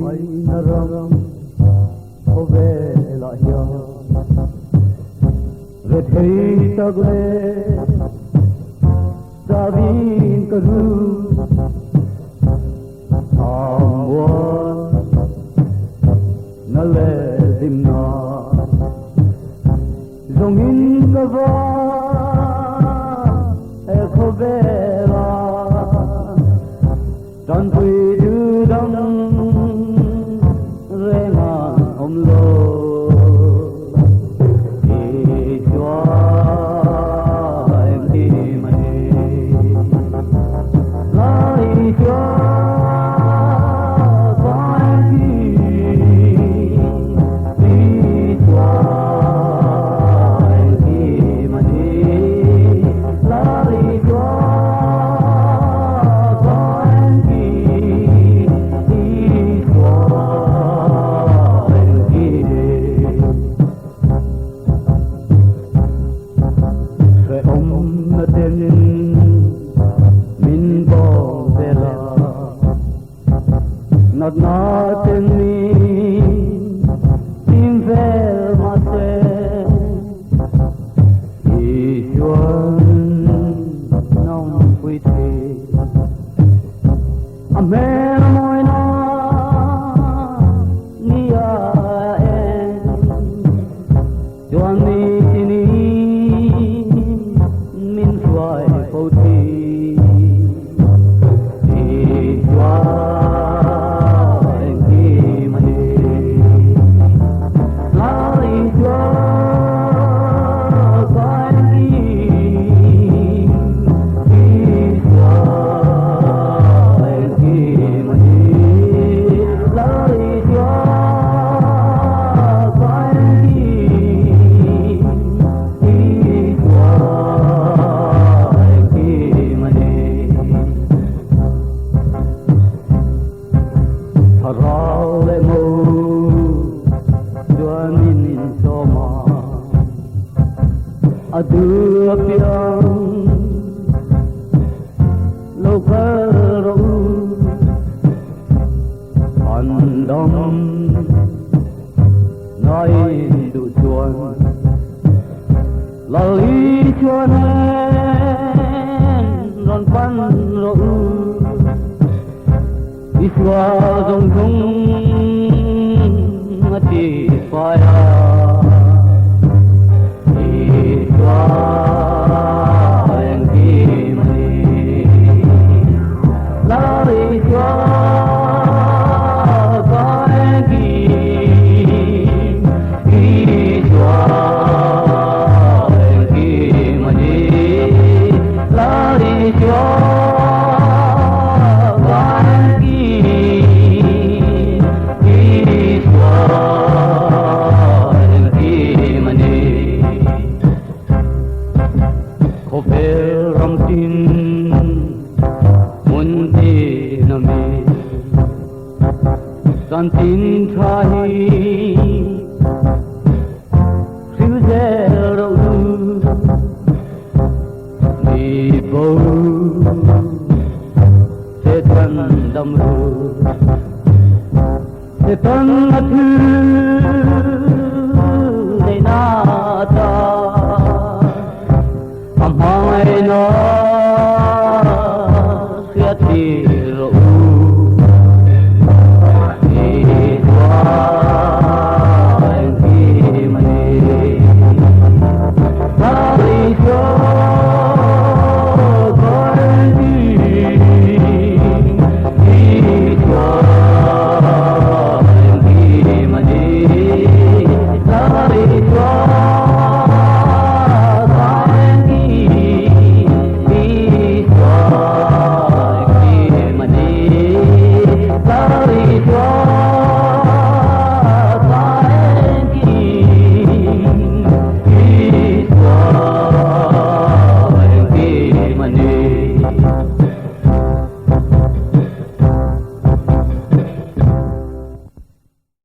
ai naram ove la ya re thei tagle savin karu amwa nale dimna zongin kava ekhovela dan tui du dam rena omlo e jwa em mane lai jwa not nothing me in vel mate is one non puite a man moina nia en yuan ni min fly poti adu piang lo karo andam nai du chuan lali chuan ron pan ro iswa dong dong ati paya San tin thai siêu zero đi bầu sẽ thân đâm ru sẽ thân thư